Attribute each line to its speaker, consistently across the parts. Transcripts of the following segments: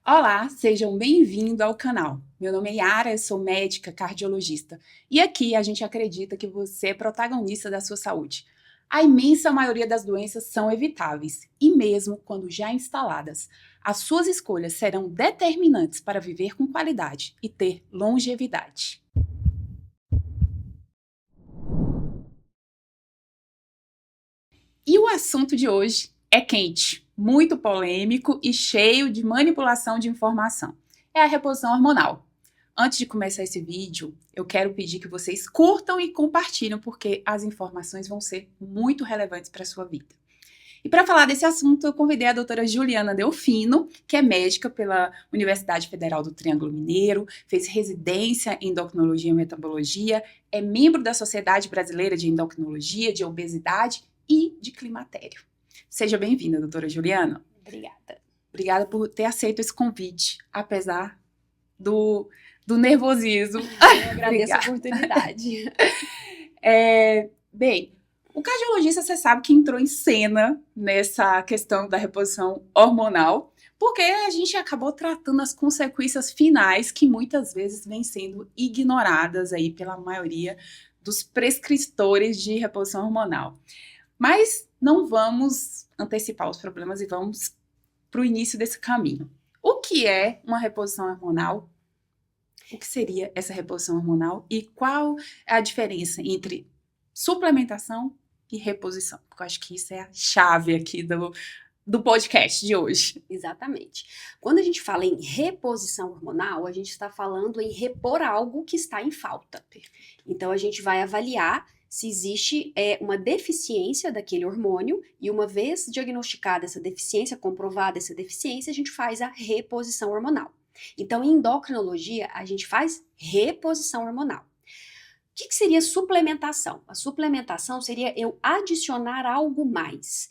Speaker 1: Olá, sejam bem-vindos ao canal. Meu nome é Yara, eu sou médica cardiologista e aqui a gente acredita que você é protagonista da sua saúde. A imensa maioria das doenças são evitáveis e, mesmo quando já instaladas, as suas escolhas serão determinantes para viver com qualidade e ter longevidade. E o assunto de hoje é quente, muito polêmico e cheio de manipulação de informação. É a reposição hormonal. Antes de começar esse vídeo, eu quero pedir que vocês curtam e compartilhem, porque as informações vão ser muito relevantes para a sua vida. E para falar desse assunto, eu convidei a doutora Juliana Delfino, que é médica pela Universidade Federal do Triângulo Mineiro, fez residência em endocrinologia e metabologia, é membro da Sociedade Brasileira de Endocrinologia, de Obesidade e de Climatério. Seja bem-vinda, doutora Juliana.
Speaker 2: Obrigada.
Speaker 1: Obrigada por ter aceito esse convite, apesar do nervosismo.
Speaker 2: Eu agradeço a oportunidade.
Speaker 1: Bem, o cardiologista, você sabe que entrou em cena nessa questão da reposição hormonal, porque a gente acabou tratando as consequências finais que muitas vezes vêm sendo ignoradas aí pela maioria dos prescritores de reposição hormonal. Mas não vamos antecipar os problemas e vamos para o início desse caminho. O que é uma reposição hormonal? O que seria essa reposição hormonal e qual é a diferença entre suplementação e reposição? Porque eu acho que isso é a chave aqui do podcast de hoje.
Speaker 2: Exatamente. Quando a gente fala em reposição hormonal, a gente está falando em repor algo que está em falta. Então, a gente vai avaliar se existe uma deficiência daquele hormônio e uma vez diagnosticada essa deficiência, comprovada essa deficiência, a gente faz a reposição hormonal. Então, em endocrinologia, a gente faz reposição hormonal. O que seria suplementação? A suplementação seria eu adicionar algo mais.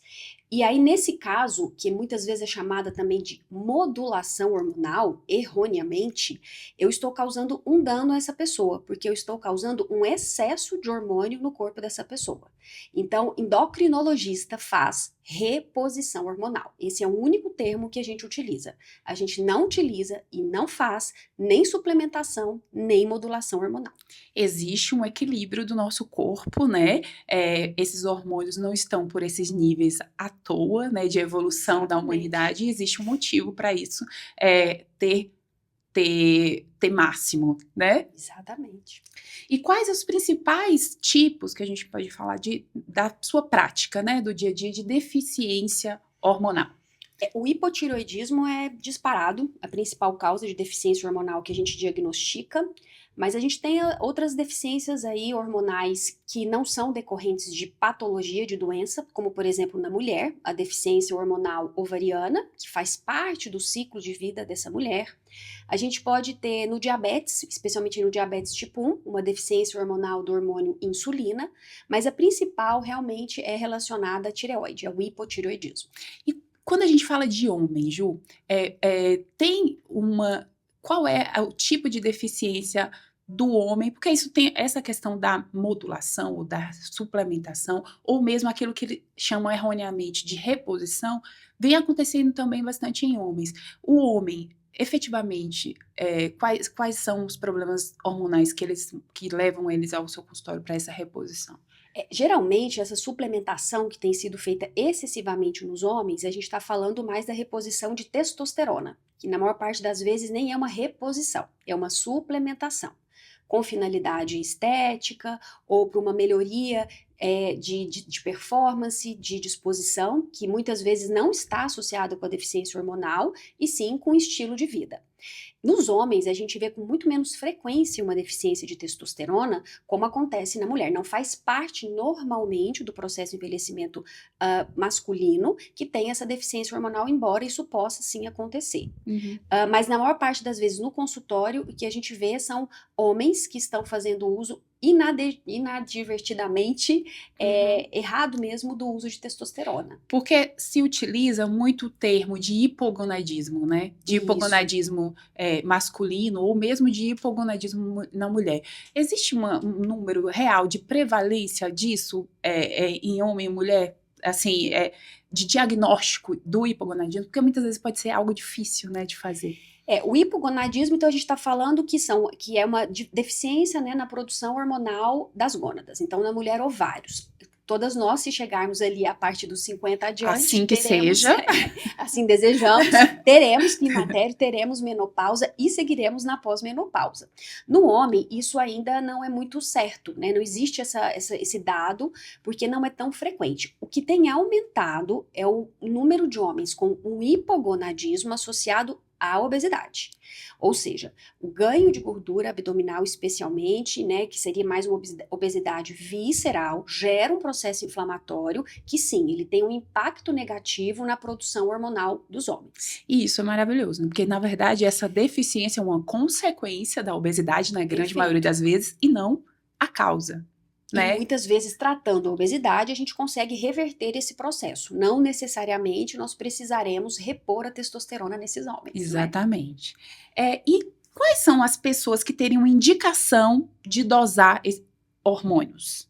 Speaker 2: E aí, nesse caso, que muitas vezes é chamada também de modulação hormonal, erroneamente, eu estou causando um dano a essa pessoa, porque eu estou causando um excesso de hormônio no corpo dessa pessoa. Então, endocrinologista faz reposição hormonal. Esse é o único termo que a gente utiliza. A gente não utiliza e não faz nem suplementação, nem modulação hormonal.
Speaker 1: Existe um equilíbrio do nosso corpo, né? Esses hormônios não estão por esses níveis à toa, né? De evolução da humanidade, e existe um motivo para isso ter máximo, né?
Speaker 2: Exatamente.
Speaker 1: E quais os principais tipos que a gente pode falar da sua prática, né? Do dia a dia de deficiência hormonal?
Speaker 2: O hipotireoidismo é disparado a principal causa de deficiência hormonal que a gente diagnostica, mas a gente tem outras deficiências aí hormonais que não são decorrentes de patologia de doença, como por exemplo na mulher, a deficiência hormonal ovariana, que faz parte do ciclo de vida dessa mulher. A gente pode ter no diabetes, especialmente no diabetes tipo 1, uma deficiência hormonal do hormônio insulina, mas a principal realmente é relacionada à tireoide, ao hipotireoidismo.
Speaker 1: E quando a gente fala de homem, Ju, tem uma... Qual é o tipo de deficiência do homem? Porque isso tem essa questão da modulação ou da suplementação, ou mesmo aquilo que eles chamam erroneamente de reposição, vem acontecendo também bastante em homens. O homem, efetivamente, quais são os problemas hormonais que levam eles ao seu consultório para essa reposição?
Speaker 2: Geralmente, essa suplementação que tem sido feita excessivamente nos homens, a gente está falando mais da reposição de testosterona, que na maior parte das vezes nem é uma reposição, é uma suplementação, com finalidade estética ou para uma melhoria de performance, de disposição, que muitas vezes não está associado com a deficiência hormonal, e sim com o estilo de vida. Nos homens, a gente vê com muito menos frequência uma deficiência de testosterona, como acontece na mulher. Não faz parte normalmente do processo de envelhecimento masculino que tem essa deficiência hormonal, embora isso possa sim acontecer.
Speaker 1: Uhum.
Speaker 2: Mas na maior parte das vezes no consultório, o que a gente vê são homens que estão fazendo uso inadvertidamente errado mesmo do uso de testosterona.
Speaker 1: Porque se utiliza muito o termo de hipogonadismo, né? De hipogonadismo masculino ou mesmo de hipogonadismo na mulher. Existe um número real de prevalência disso em homem e mulher? assim, de diagnóstico do hipogonadismo? Porque muitas vezes pode ser algo difícil, né, de fazer.
Speaker 2: O hipogonadismo, então a gente está falando que é uma deficiência, né, na produção hormonal das gônadas. Então, na mulher, ovários. Todas nós, se chegarmos ali a partir dos 50 adiante,
Speaker 1: Assim que seja.
Speaker 2: Assim desejamos, teremos climatério, teremos menopausa e seguiremos na pós-menopausa. No homem, isso ainda não é muito certo, né? Não existe esse dado, porque não é tão frequente. O que tem aumentado é o número de homens com um hipogonadismo associado à obesidade. Ou seja, o ganho de gordura abdominal especialmente, né, que seria mais uma obesidade visceral, gera um processo inflamatório que sim, ele tem um impacto negativo na produção hormonal dos homens.
Speaker 1: E isso é maravilhoso, porque na verdade essa deficiência é uma consequência da obesidade na grande maioria das vezes e não a causa. Né?
Speaker 2: E muitas vezes, tratando a obesidade, a gente consegue reverter esse processo. Não necessariamente nós precisaremos repor a testosterona nesses homens.
Speaker 1: Exatamente. E quais são as pessoas que teriam indicação de dosar esses hormônios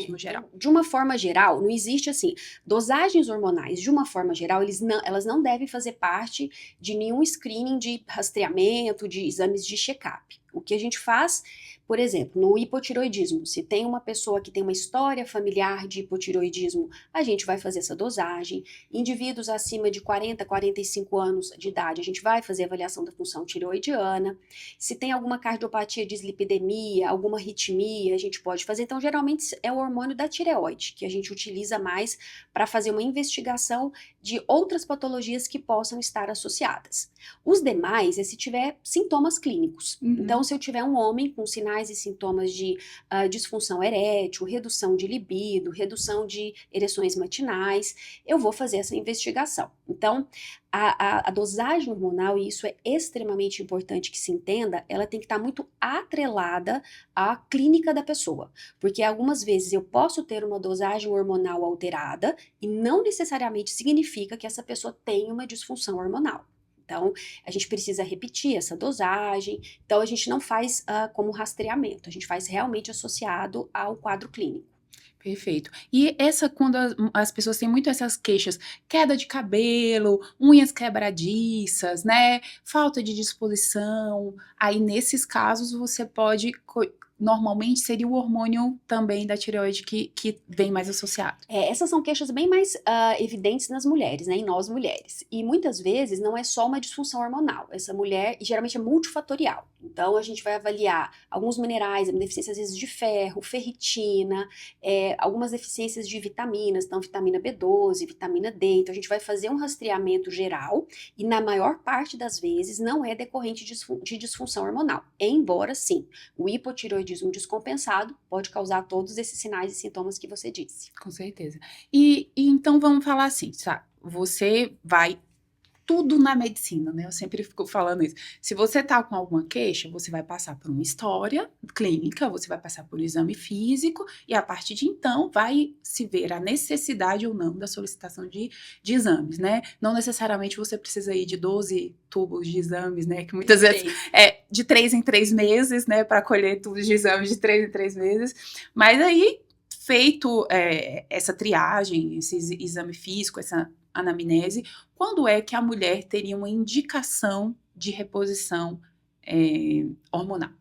Speaker 1: no geral?
Speaker 2: De uma forma geral, não existe assim, dosagens hormonais, de uma forma geral, elas não devem fazer parte de nenhum screening de rastreamento, de exames de check-up. O que a gente faz, por exemplo, no hipotiroidismo, se tem uma pessoa que tem uma história familiar de hipotiroidismo, a gente vai fazer essa dosagem. Indivíduos acima de 40, 45 anos de idade, a gente vai fazer avaliação da função tireoidiana. Se tem alguma cardiopatia, dislipidemia, alguma arritmia, a gente pode fazer. Então, geralmente é o hormônio da tireoide, que a gente utiliza mais para fazer uma investigação de outras patologias que possam estar associadas. Os demais é se tiver sintomas clínicos. Então, se eu tiver um homem com sinais e sintomas de disfunção erétil, redução de libido, redução de ereções matinais, eu vou fazer essa investigação. Então, a dosagem hormonal, e isso é extremamente importante que se entenda, ela tem que estar muito atrelada à clínica da pessoa. Porque algumas vezes eu posso ter uma dosagem hormonal alterada e não necessariamente significa que essa pessoa tem uma disfunção hormonal. Então, a gente precisa repetir essa dosagem. Então, a gente não faz como rastreamento, a gente faz realmente associado ao quadro clínico.
Speaker 1: Perfeito. E quando as pessoas têm muito essas queixas, queda de cabelo, unhas quebradiças, né? Falta de disposição, aí nesses casos você pode... Normalmente seria o hormônio também da tireoide que vem mais associado.
Speaker 2: Essas são queixas bem mais evidentes nas mulheres, né, em nós mulheres. E muitas vezes não é só uma disfunção hormonal. Essa mulher, e geralmente é multifatorial. Então a gente vai avaliar alguns minerais, deficiência às vezes de ferro, ferritina, algumas deficiências de vitaminas, então vitamina B12, vitamina D. Então a gente vai fazer um rastreamento geral e na maior parte das vezes não é decorrente de disfunção hormonal. Embora sim, o hipotireoidismo descompensado pode causar todos esses sinais e sintomas que você disse.
Speaker 1: Com certeza. E então vamos falar assim, sabe? Você vai tudo na medicina, né? Eu sempre fico falando isso. Se você tá com alguma queixa, você vai passar por uma história clínica, você vai passar por um exame físico e a partir de então vai se ver a necessidade ou não da solicitação de exames, né? Não necessariamente você precisa ir de 12 tubos de exames, né? Que muitas vezes é de 3 em 3 meses, né? Para colher tubos de exames de 3 em 3 meses. Mas aí, feito essa triagem, esse exame físico, essa anamnese, quando é que a mulher teria uma indicação de reposição hormonal?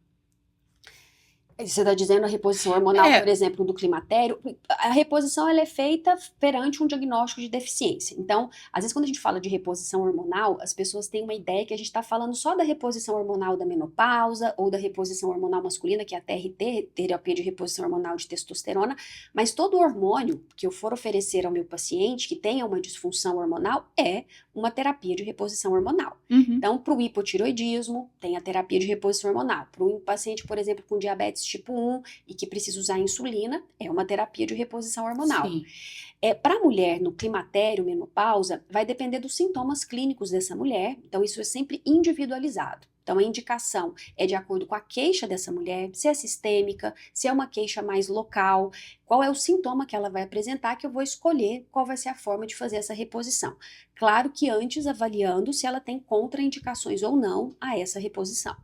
Speaker 2: Você está dizendo a reposição hormonal, por exemplo, do climatério. A reposição ela é feita perante um diagnóstico de deficiência. Então, às vezes, quando a gente fala de reposição hormonal, as pessoas têm uma ideia que a gente está falando só da reposição hormonal da menopausa ou da reposição hormonal masculina, que é a TRT, terapia de reposição hormonal de testosterona. Mas todo hormônio que eu for oferecer ao meu paciente que tenha uma disfunção hormonal é uma terapia de reposição hormonal. Então, para o hipotiroidismo, tem a terapia de reposição hormonal. Para um paciente, por exemplo, com diabetes tipo 1 e que precisa usar insulina, é uma terapia de reposição hormonal. Para a mulher no climatério, menopausa, vai depender dos sintomas clínicos dessa mulher, então isso é sempre individualizado. Então a indicação é de acordo com a queixa dessa mulher, se é sistêmica, se é uma queixa mais local, qual é o sintoma que ela vai apresentar, que eu vou escolher qual vai ser a forma de fazer essa reposição. Claro que antes avaliando se ela tem contraindicações ou não a essa reposição.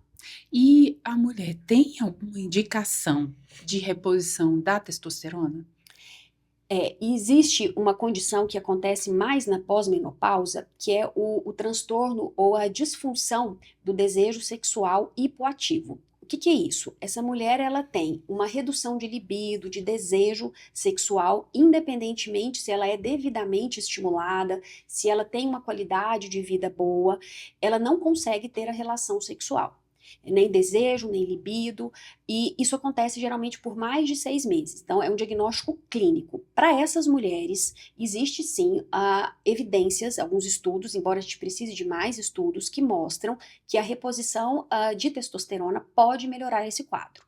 Speaker 1: E a mulher tem alguma indicação de reposição da testosterona?
Speaker 2: E existe uma condição que acontece mais na pós-menopausa, que é o transtorno ou a disfunção do desejo sexual hipoativo. O que é isso? Essa mulher ela tem uma redução de libido, de desejo sexual, independentemente se ela é devidamente estimulada, se ela tem uma qualidade de vida boa, ela não consegue ter a relação sexual. Nem desejo, nem libido, e isso acontece geralmente por mais de 6 meses. Então, é um diagnóstico clínico. Para essas mulheres, existe sim evidências, alguns estudos, embora a gente precise de mais estudos, que mostram que a reposição de testosterona pode melhorar esse quadro.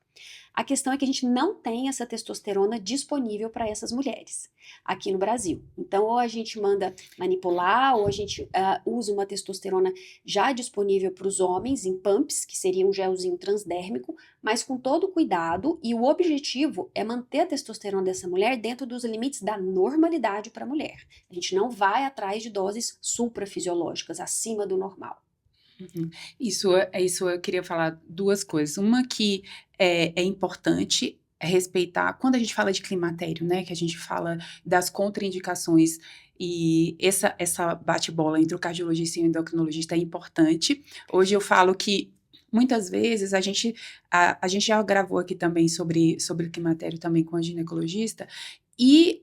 Speaker 2: A questão é que a gente não tem essa testosterona disponível para essas mulheres aqui no Brasil. Então, ou a gente manda manipular, ou a gente usa uma testosterona já disponível para os homens em pumps, que seria um gelzinho transdérmico, mas com todo cuidado, e o objetivo é manter a testosterona dessa mulher dentro dos limites da normalidade para a mulher. A gente não vai atrás de doses suprafisiológicas, acima do normal.
Speaker 1: Uhum. Isso eu queria falar duas coisas. Uma que é importante respeitar, quando a gente fala de climatério, né, que a gente fala das contraindicações e essa bate-bola entre o cardiologista e o endocrinologista é importante. Hoje eu falo que muitas vezes a gente já gravou aqui também sobre climatério também com a ginecologista e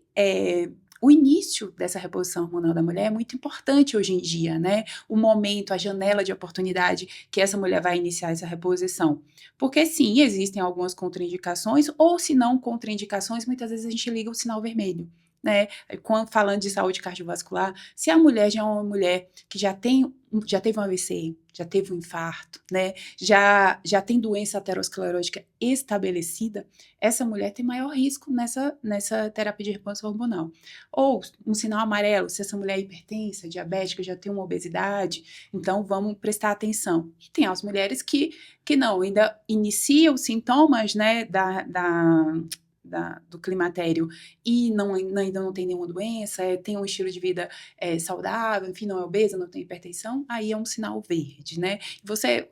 Speaker 1: o início dessa reposição hormonal da mulher é muito importante hoje em dia, né? O momento, a janela de oportunidade que essa mulher vai iniciar essa reposição. Porque sim, existem algumas contraindicações, ou se não contraindicações, muitas vezes a gente liga o sinal vermelho. Né? Falando de saúde cardiovascular, se a mulher já é uma mulher que já teve um AVC, já teve um infarto, né? Já tem doença aterosclerótica estabelecida, essa mulher tem maior risco nessa terapia de reposição hormonal. Ou um sinal amarelo, se essa mulher é hipertensa, diabética, já tem uma obesidade, então vamos prestar atenção. E tem as mulheres que não, ainda iniciam os sintomas, né, do climatério e ainda não tem nenhuma doença, tem um estilo de vida saudável, enfim, não é obesa, não tem hipertensão, aí é um sinal verde, né? Você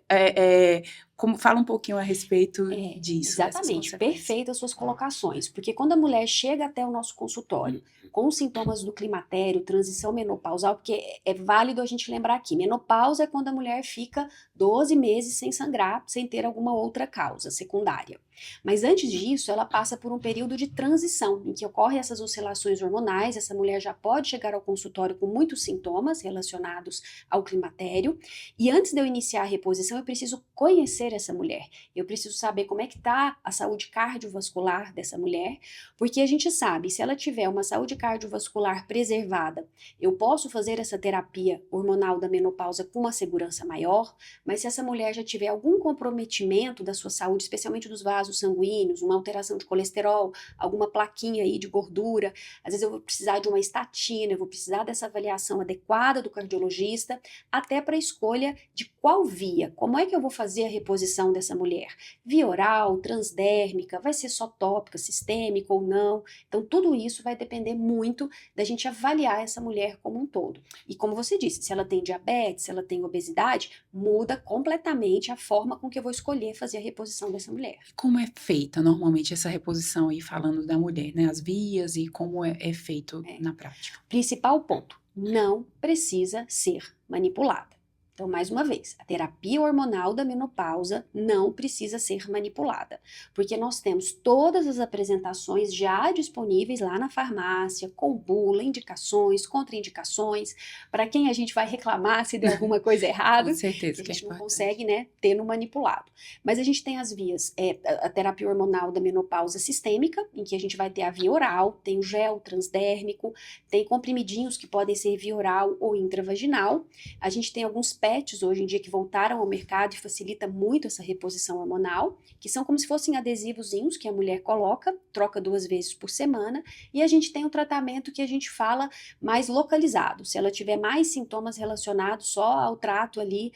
Speaker 1: como fala um pouquinho a respeito disso,
Speaker 2: Exatamente, perfeitas as suas colocações, porque quando a mulher chega até o nosso consultório com os sintomas do climatério, transição menopausal, porque é válido a gente lembrar aqui, menopausa é quando a mulher fica 12 meses sem sangrar, sem ter alguma outra causa secundária. Mas antes disso, ela passa por um período de transição, em que ocorrem essas oscilações hormonais, essa mulher já pode chegar ao consultório com muitos sintomas relacionados ao climatério, e antes de eu iniciar a reposição, eu preciso conhecer essa mulher, eu preciso saber como é que está a saúde cardiovascular dessa mulher, porque a gente sabe, se ela tiver uma saúde cardiovascular preservada, eu posso fazer essa terapia hormonal da menopausa com uma segurança maior, mas se essa mulher já tiver algum comprometimento da sua saúde, especialmente dos vasos sanguíneos, uma alteração de colesterol, alguma plaquinha aí de gordura, às vezes eu vou precisar de uma estatina, eu vou precisar dessa avaliação adequada do cardiologista, até para a escolha de qual via, como é que eu vou fazer a reposição dessa mulher? Via oral, transdérmica, vai ser só tópica, sistêmica ou não? Então tudo isso vai depender muito da gente avaliar essa mulher como um todo. E como você disse, se ela tem diabetes, se ela tem obesidade, muda completamente a forma com que eu vou escolher fazer a reposição dessa mulher.
Speaker 1: Como é feita normalmente essa reposição aí, falando da mulher, né? As vias e como é feito na prática.
Speaker 2: Principal ponto, não precisa ser manipulada. Então, mais uma vez, a terapia hormonal da menopausa não precisa ser manipulada, porque nós temos todas as apresentações já disponíveis lá na farmácia, com bula, indicações, contraindicações, para quem a gente vai reclamar se der alguma coisa errada,
Speaker 1: Com certeza
Speaker 2: que a gente não
Speaker 1: importante.
Speaker 2: consegue, né, ter no manipulado. Mas a gente tem as vias, a terapia hormonal da menopausa sistêmica, em que a gente vai ter a via oral, tem o gel transdérmico, tem comprimidinhos que podem ser via oral ou intravaginal, a gente tem alguns PETs hoje em dia que voltaram ao mercado e facilita muito essa reposição hormonal, que são como se fossem adesivozinhos que a mulher coloca, troca 2 vezes por semana, e a gente tem um tratamento que a gente fala mais localizado. Se ela tiver mais sintomas relacionados só ao trato ali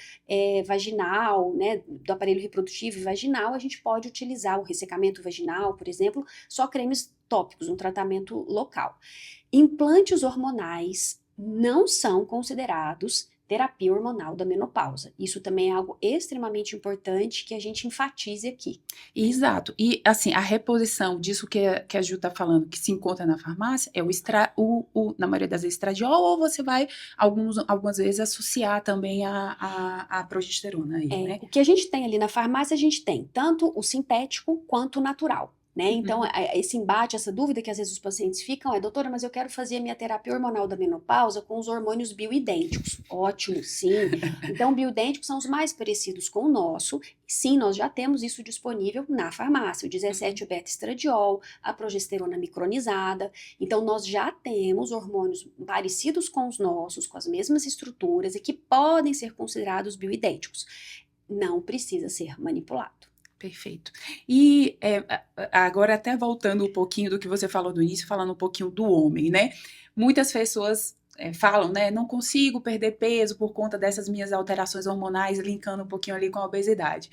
Speaker 2: vaginal, né, do aparelho reprodutivo e vaginal, a gente pode utilizar o ressecamento vaginal, por exemplo, só cremes tópicos, um tratamento local. Implantes hormonais não são considerados terapia hormonal da menopausa. Isso também é algo extremamente importante que a gente enfatize aqui.
Speaker 1: Exato. E, assim, a reposição disso que a Ju tá falando, que se encontra na farmácia, é na maioria das vezes, estradiol, ou você vai, algumas vezes, associar também a progesterona aí, né?
Speaker 2: O que a gente tem ali na farmácia, a gente tem tanto o sintético quanto o natural. Né? Então, esse embate, essa dúvida que às vezes os pacientes ficam é, doutora, mas eu quero fazer a minha terapia hormonal da menopausa com os hormônios bioidênticos. Ótimo, sim. Então, bioidênticos são os mais parecidos com o nosso. E sim, nós já temos isso disponível na farmácia, o 17-beta-estradiol, a progesterona micronizada. Então, nós já temos hormônios parecidos com os nossos, com as mesmas estruturas e que podem ser considerados bioidênticos. Não precisa ser manipulado.
Speaker 1: Perfeito. E agora, até voltando um pouquinho do que você falou no início, falando um pouquinho do homem, né? Muitas pessoas falam, né? Não consigo perder peso por conta dessas minhas alterações hormonais, linkando um pouquinho ali com a obesidade.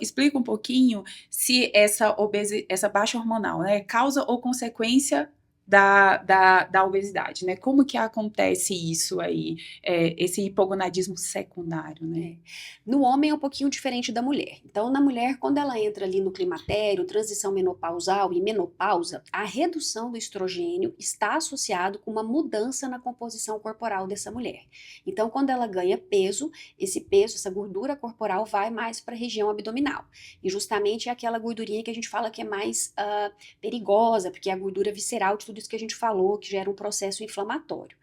Speaker 1: Explica um pouquinho se essa baixa hormonal, né, causa ou consequência da obesidade, né? Como que acontece isso aí, esse hipogonadismo secundário, né?
Speaker 2: No homem é um pouquinho diferente da mulher. Então, na mulher, quando ela entra ali no climatério, transição menopausal e menopausa, a redução do estrogênio está associado com uma mudança na composição corporal dessa mulher. Então, quando ela ganha peso, essa gordura corporal vai mais para a região abdominal. E justamente é aquela gordurinha que a gente fala que é mais perigosa, porque é a gordura visceral de tudo isso que a gente falou, que gera um processo inflamatório.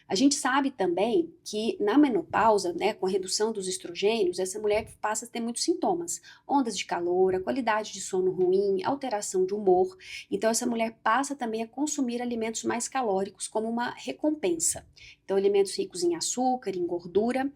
Speaker 2: A gente sabe também que na menopausa, né, com a redução dos estrogênios, essa mulher passa a ter muitos sintomas. Ondas de calor, a qualidade de sono ruim, alteração de humor. Então, essa mulher passa também a consumir alimentos mais calóricos como uma recompensa. Então, alimentos ricos em açúcar, em gordura.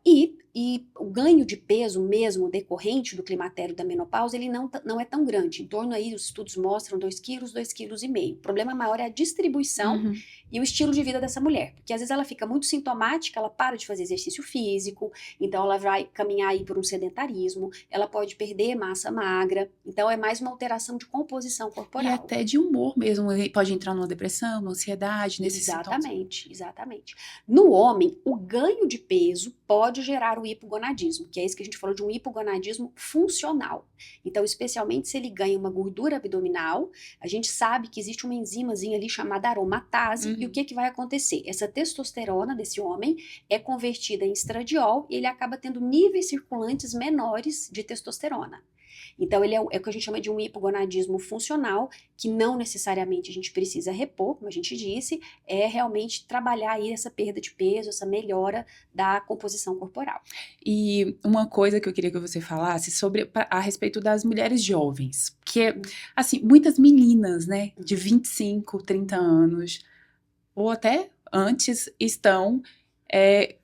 Speaker 2: E o ganho de peso mesmo decorrente do climatério da menopausa, ele não é tão grande. Em torno aí, os estudos mostram 2 quilos, 2,5 kg. O problema maior é a distribuição e o estilo de vida dessa mulher. Porque às vezes ela fica muito sintomática, ela para de fazer exercício físico, então ela vai caminhar aí por um sedentarismo, ela pode perder massa magra, então é mais uma alteração de composição corporal.
Speaker 1: E até de humor mesmo, ele pode entrar numa depressão, numa ansiedade, nesses sintomas.
Speaker 2: Exatamente. No homem, o ganho de peso pode gerar o hipogonadismo, que é isso que a gente falou de um hipogonadismo funcional. Então, especialmente se ele ganha uma gordura abdominal, a gente sabe que existe uma enzimazinha ali chamada aromatase, e o que vai acontecer? Essa testosterona desse homem é convertida em estradiol e ele acaba tendo níveis circulantes menores de testosterona. Então, ele é o que a gente chama de um hipogonadismo funcional, que não necessariamente a gente precisa repor, como a gente disse, é realmente trabalhar aí essa perda de peso, essa melhora da composição corporal.
Speaker 1: E uma coisa que eu queria que você falasse a respeito das mulheres jovens, que, assim, muitas meninas, né, de 25, 30 anos, ou até antes, estão...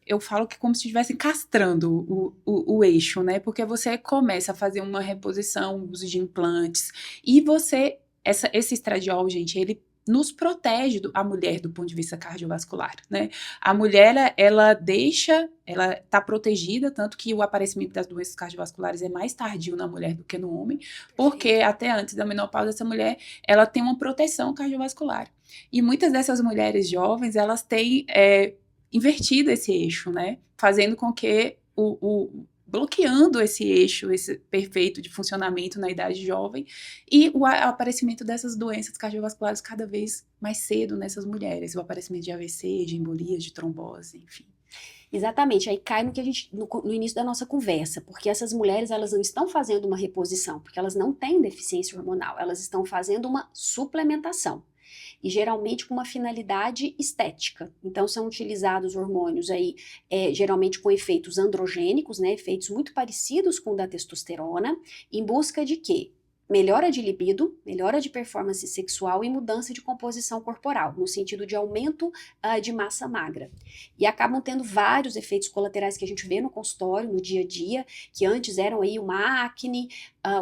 Speaker 1: eu falo que como se estivessem castrando o eixo, né? Porque você começa a fazer uma reposição, uso de implantes, e esse estradiol, gente, ele nos protege a mulher do ponto de vista cardiovascular, né? A mulher, ela tá protegida, tanto que o aparecimento das doenças cardiovasculares é mais tardio na mulher do que no homem, porque até antes da menopausa, essa mulher, ela tem uma proteção cardiovascular. E muitas dessas mulheres jovens, elas têm invertido esse eixo, né? Fazendo com que bloqueando esse eixo, esse perfeito de funcionamento na idade jovem, e o aparecimento dessas doenças cardiovasculares cada vez mais cedo nessas mulheres, o aparecimento de AVC, de embolias, de trombose, enfim.
Speaker 2: Exatamente, aí cai no início da nossa conversa, porque essas mulheres, elas não estão fazendo uma reposição, porque elas não têm deficiência hormonal, elas estão fazendo uma suplementação. E geralmente com uma finalidade estética. Então são utilizados hormônios aí, geralmente com efeitos androgênicos, né, efeitos muito parecidos com o da testosterona, em busca de quê? Melhora de libido, melhora de performance sexual e mudança de composição corporal, no sentido de aumento de massa magra. E acabam tendo vários efeitos colaterais que a gente vê no consultório, no dia a dia, que antes eram aí uma acne,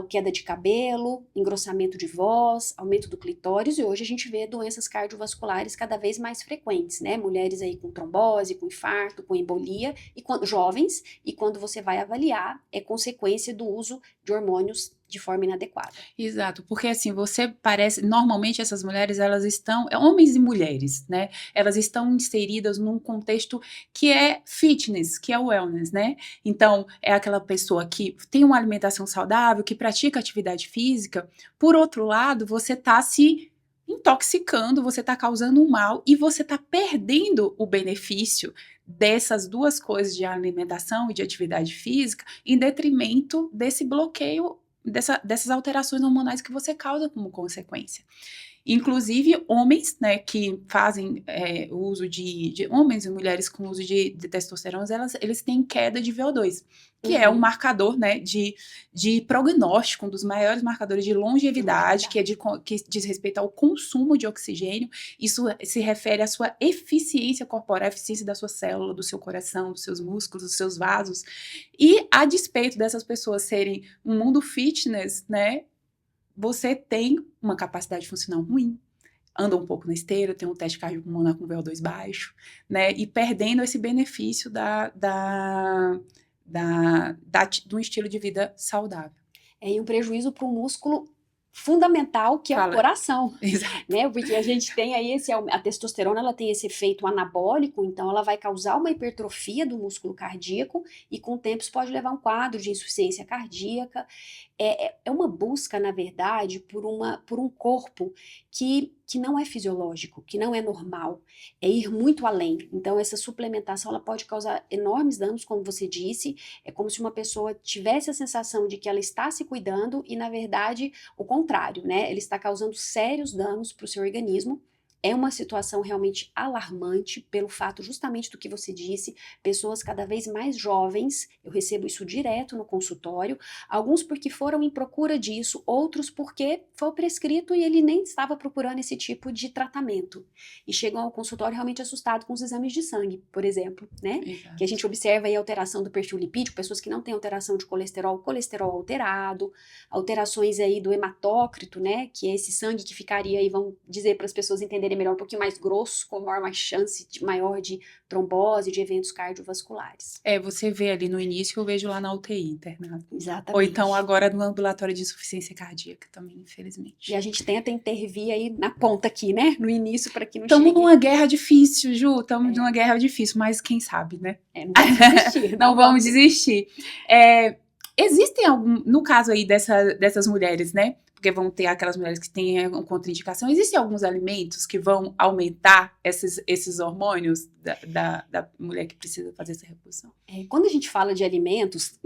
Speaker 2: queda de cabelo, engrossamento de voz, aumento do clitóris, e hoje a gente vê doenças cardiovasculares cada vez mais frequentes, né? Mulheres aí com trombose, com infarto, com embolia, jovens, e quando você vai avaliar, é consequência do uso de hormônios de forma inadequada.
Speaker 1: Exato, porque assim, você parece, normalmente essas mulheres, elas estão, homens e mulheres, né, elas estão inseridas num contexto que é fitness, que é wellness, né, então é aquela pessoa que tem uma alimentação saudável, que pratica atividade física, por outro lado, você tá se intoxicando, você tá causando um mal e você tá perdendo o benefício dessas duas coisas de alimentação e de atividade física em detrimento desse bloqueio dessas alterações hormonais que você causa como consequência. Inclusive, homens, né, que fazem o uso de homens e mulheres com uso de testosterona, eles têm queda de VO2, que é um marcador, né, de prognóstico, um dos maiores marcadores de longevidade, que diz respeito ao consumo de oxigênio. Isso se refere à sua eficiência corporal, a eficiência da sua célula, do seu coração, dos seus músculos, dos seus vasos. E, a despeito dessas pessoas serem um mundo fitness, né, você tem uma capacidade funcional ruim, anda um pouco na esteira, tem um teste cardiopulmonar com VO2 baixo, né, e perdendo esse benefício de um estilo de vida saudável.
Speaker 2: E um prejuízo para o músculo fundamental, que é o coração, né? Porque a gente tem aí a testosterona, ela tem esse efeito anabólico, então ela vai causar uma hipertrofia do músculo cardíaco e com o tempo isso pode levar a um quadro de insuficiência cardíaca. É uma busca, na verdade, por um corpo que não é fisiológico, que não é normal, é ir muito além. Então essa suplementação ela pode causar enormes danos, como você disse, é como se uma pessoa tivesse a sensação de que ela está se cuidando e, na verdade, o contrário, né? Ele está causando sérios danos para o seu organismo. É uma situação realmente alarmante pelo fato justamente do que você disse, pessoas cada vez mais jovens, eu recebo isso direto no consultório, alguns porque foram em procura disso, outros porque foi prescrito e ele nem estava procurando esse tipo de tratamento. E chegam ao consultório realmente assustados com os exames de sangue, por exemplo, né? Exato. Que a gente observa aí a alteração do perfil lipídico, pessoas que não têm alteração de colesterol alterado, alterações aí do hematócrito, né? Que é esse sangue que ficaria aí, vamos dizer para as pessoas entenderem melhor, um pouquinho mais grosso, com maior chance maior de trombose, de eventos cardiovasculares.
Speaker 1: Você vê ali no início, eu vejo lá na UTI internado.
Speaker 2: Exatamente.
Speaker 1: Ou então agora no ambulatório de insuficiência cardíaca também, infelizmente.
Speaker 2: E a gente tenta intervir aí na ponta aqui, né? No início, para que não
Speaker 1: chegue. Estamos numa guerra difícil, Ju, estamos numa guerra difícil, mas quem sabe, né?
Speaker 2: Não vamos desistir.
Speaker 1: Não vamos desistir. Existem no caso aí dessas mulheres, né? Porque vão ter aquelas mulheres que têm contraindicação. Existem alguns alimentos que vão aumentar esses hormônios da mulher que precisa fazer essa reposição?
Speaker 2: Quando a gente fala de alimentos,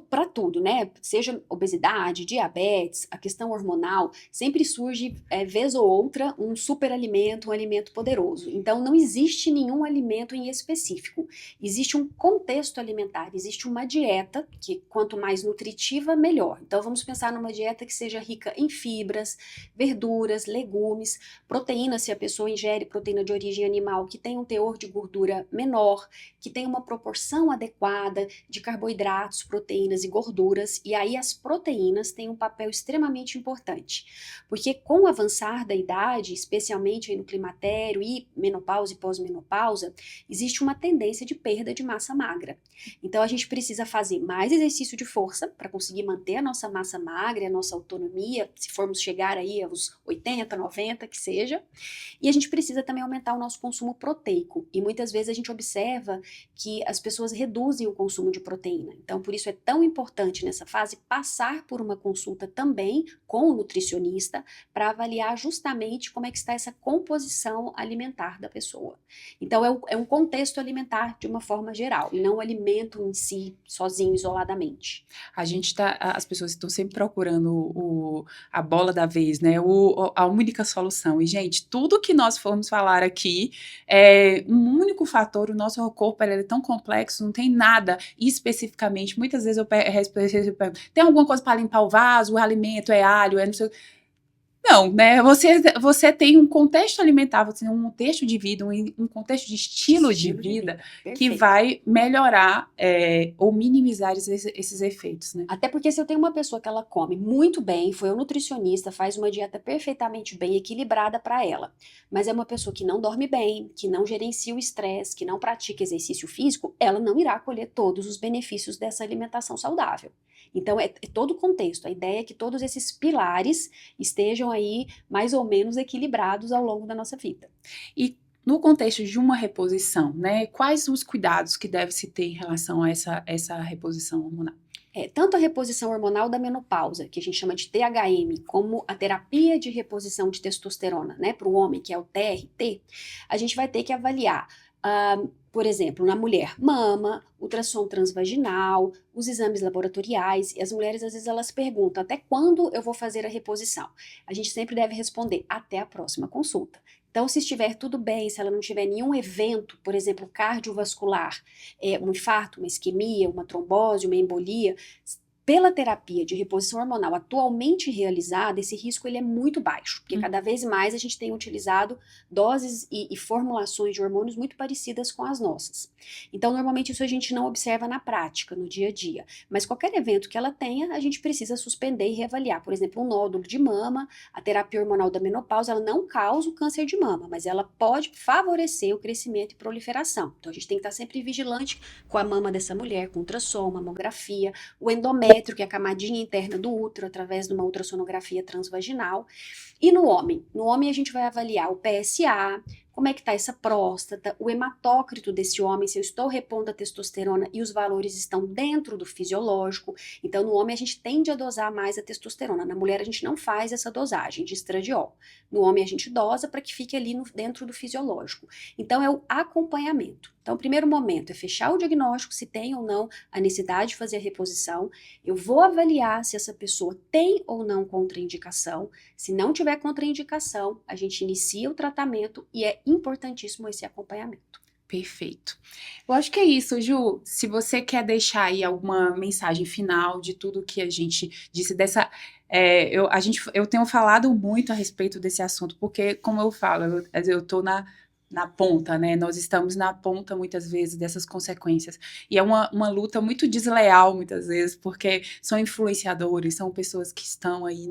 Speaker 2: para tudo, né? Seja obesidade, diabetes, a questão hormonal, sempre surge, vez ou outra, um superalimento, um alimento poderoso. Então, não existe nenhum alimento em específico. Existe um contexto alimentar, existe uma dieta que, quanto mais nutritiva, melhor. Então, vamos pensar numa dieta que seja rica em fibras, verduras, legumes, proteína, se a pessoa ingere proteína de origem animal, que tem um teor de gordura menor, que tem uma proporção adequada de carboidratos, proteínas e gorduras, e aí as proteínas têm um papel extremamente importante, porque com o avançar da idade, especialmente aí no climatério e menopausa e pós-menopausa, existe uma tendência de perda de massa magra. Então a gente precisa fazer mais exercício de força para conseguir manter a nossa massa magra, a nossa autonomia, se formos chegar aí aos 80, 90, que seja, e a gente precisa também aumentar o nosso consumo proteico, e muitas vezes a gente observa que as pessoas reduzem o consumo de proteína. Então, por isso é tão importante nessa fase passar por uma consulta também com o nutricionista para avaliar justamente como é que está essa composição alimentar da pessoa. Então, é um contexto alimentar de uma forma geral, e não o alimento em si, sozinho, isoladamente.
Speaker 1: As pessoas estão sempre procurando a bola da vez, né? A única solução. E, gente, tudo que nós formos falar aqui é um único fator. O nosso corpo ele é tão complexo, não tem nada especificamente. Muitas vezes eu pergunto, tem alguma coisa para limpar o vaso? O alimento é alho? Não sei. Não, né? Você tem um contexto alimentar, você tem um contexto de vida, um contexto de estilo de vida que
Speaker 2: Perfeito.
Speaker 1: vai melhorar ou minimizar esses efeitos, né?
Speaker 2: Até porque se eu tenho uma pessoa que ela come muito bem, foi um nutricionista, faz uma dieta perfeitamente bem equilibrada para ela, mas é uma pessoa que não dorme bem, que não gerencia o estresse, que não pratica exercício físico, ela não irá colher todos os benefícios dessa alimentação saudável. Então é todo o contexto. A ideia é que todos esses pilares estejam aí mais ou menos equilibrados ao longo da nossa vida.
Speaker 1: E no contexto de uma reposição, né? Quais os cuidados que deve se ter em relação a essa reposição hormonal?
Speaker 2: Tanto a reposição hormonal da menopausa, que a gente chama de THM, como a terapia de reposição de testosterona, né, para o homem, que é o TRT, a gente vai ter que avaliar, por exemplo, na mulher, mama, ultrassom transvaginal, os exames laboratoriais, e as mulheres às vezes elas perguntam até quando eu vou fazer a reposição. A gente sempre deve responder até a próxima consulta. Então, se estiver tudo bem, se ela não tiver nenhum evento, por exemplo, cardiovascular, um infarto, uma isquemia, uma trombose, uma embolia, pela terapia de reposição hormonal atualmente realizada, esse risco ele é muito baixo, porque cada vez mais a gente tem utilizado doses e formulações de hormônios muito parecidas com as nossas. Então, normalmente isso a gente não observa na prática, no dia a dia, mas qualquer evento que ela tenha, a gente precisa suspender e reavaliar. Por exemplo, um nódulo de mama, a terapia hormonal da menopausa, ela não causa o câncer de mama, mas ela pode favorecer o crescimento e proliferação. Então, a gente tem que estar sempre vigilante com a mama dessa mulher, com ultrassom, mamografia, o endométrio, que é a camadinha interna do útero, através de uma ultrassonografia transvaginal. E no homem a gente vai avaliar o PSA, como é que está essa próstata, o hematócrito desse homem, se eu estou repondo a testosterona e os valores estão dentro do fisiológico. Então, no homem a gente tende a dosar mais a testosterona. Na mulher a gente não faz essa dosagem de estradiol. No homem a gente dosa para que fique ali dentro do fisiológico. Então, é o acompanhamento. Então, o primeiro momento é fechar o diagnóstico, se tem ou não a necessidade de fazer a reposição. Eu vou avaliar se essa pessoa tem ou não contraindicação. Se não tiver contraindicação, a gente inicia o tratamento e é importantíssimo esse acompanhamento.
Speaker 1: Perfeito. Eu acho que é isso, Ju. Se você quer deixar aí alguma mensagem final de tudo que a gente disse dessa. Eu tenho falado muito a respeito desse assunto, porque, como eu falo, eu estou na ponta, né? Nós estamos na ponta, muitas vezes, dessas consequências. E é uma luta muito desleal, muitas vezes, porque são influenciadores, são pessoas que estão aí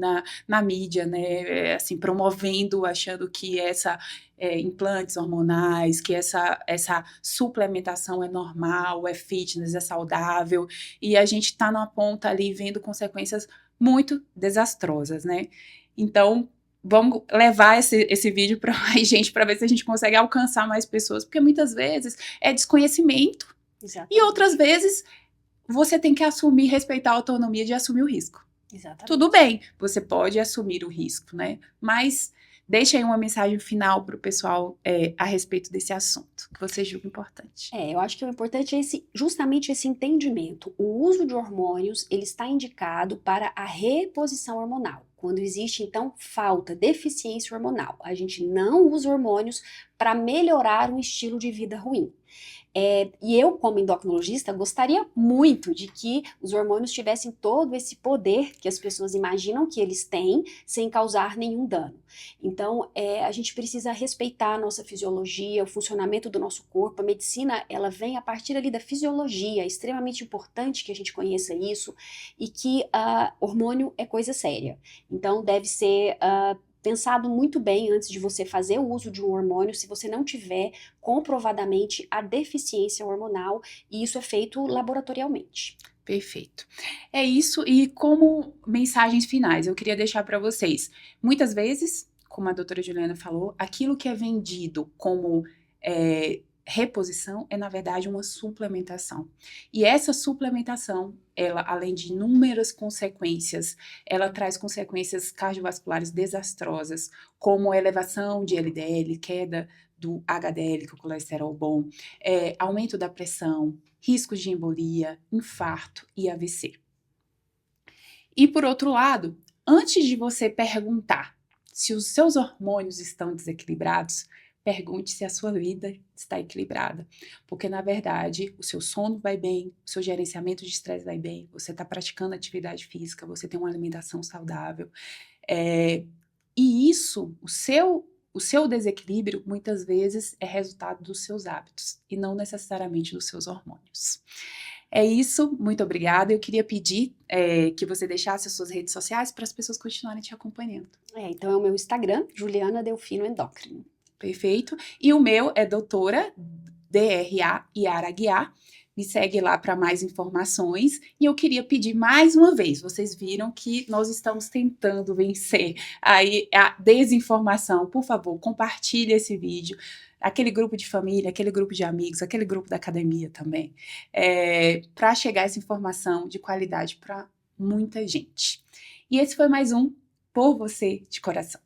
Speaker 1: na mídia, né? Assim, promovendo, achando que implantes hormonais, que essa suplementação é normal, é fitness, é saudável, e a gente está na ponta ali vendo consequências muito desastrosas, né? Então, vamos levar esse vídeo para mais gente, para ver se a gente consegue alcançar mais pessoas, porque muitas vezes é desconhecimento,
Speaker 2: Exatamente.
Speaker 1: e outras vezes você tem que assumir, respeitar a autonomia de assumir o risco.
Speaker 2: Exatamente.
Speaker 1: Tudo bem, você pode assumir o risco, né? Mas deixa aí uma mensagem final para o pessoal a respeito desse assunto, que você julga importante.
Speaker 2: Eu acho que o importante é justamente esse entendimento. O uso de hormônios, ele está indicado para a reposição hormonal. Quando existe, então, falta, deficiência hormonal. A gente não usa hormônios para melhorar um estilo de vida ruim. E eu, como endocrinologista, gostaria muito de que os hormônios tivessem todo esse poder que as pessoas imaginam que eles têm, sem causar nenhum dano. Então, a gente precisa respeitar a nossa fisiologia, o funcionamento do nosso corpo. A medicina, ela vem a partir ali da fisiologia. É extremamente importante que a gente conheça isso e que hormônio é coisa séria. Então, deve ser pensado muito bem antes de você fazer o uso de um hormônio, se você não tiver comprovadamente a deficiência hormonal, e isso é feito laboratorialmente.
Speaker 1: Perfeito. É isso, e como mensagens finais, eu queria deixar para vocês, muitas vezes, como a doutora Juliana falou, aquilo que é vendido como reposição é, na verdade, uma suplementação. E essa suplementação, ela, além de inúmeras consequências, ela traz consequências cardiovasculares desastrosas, como elevação de LDL, queda do HDL, que é o colesterol bom, aumento da pressão, riscos de embolia, infarto e AVC. E, por outro lado, antes de você perguntar se os seus hormônios estão desequilibrados, pergunte se a sua vida está equilibrada. Porque, na verdade, o seu sono vai bem, o seu gerenciamento de estresse vai bem, você está praticando atividade física, você tem uma alimentação saudável. E isso, o seu desequilíbrio, muitas vezes é resultado dos seus hábitos e não necessariamente dos seus hormônios. É isso, muito obrigada. Eu queria pedir que você deixasse as suas redes sociais para as pessoas continuarem te acompanhando.
Speaker 2: Então é o meu Instagram, Juliana Delfino Endócrino.
Speaker 1: Perfeito? E o meu é doutora DRA Yara Aguiar. Me segue lá para mais informações. E eu queria pedir mais uma vez, vocês viram que nós estamos tentando vencer aí a desinformação. Por favor, compartilhe esse vídeo. Aquele grupo de família, aquele grupo de amigos, aquele grupo da academia também. Para chegar essa informação de qualidade para muita gente. E esse foi mais um Por Você de Coração.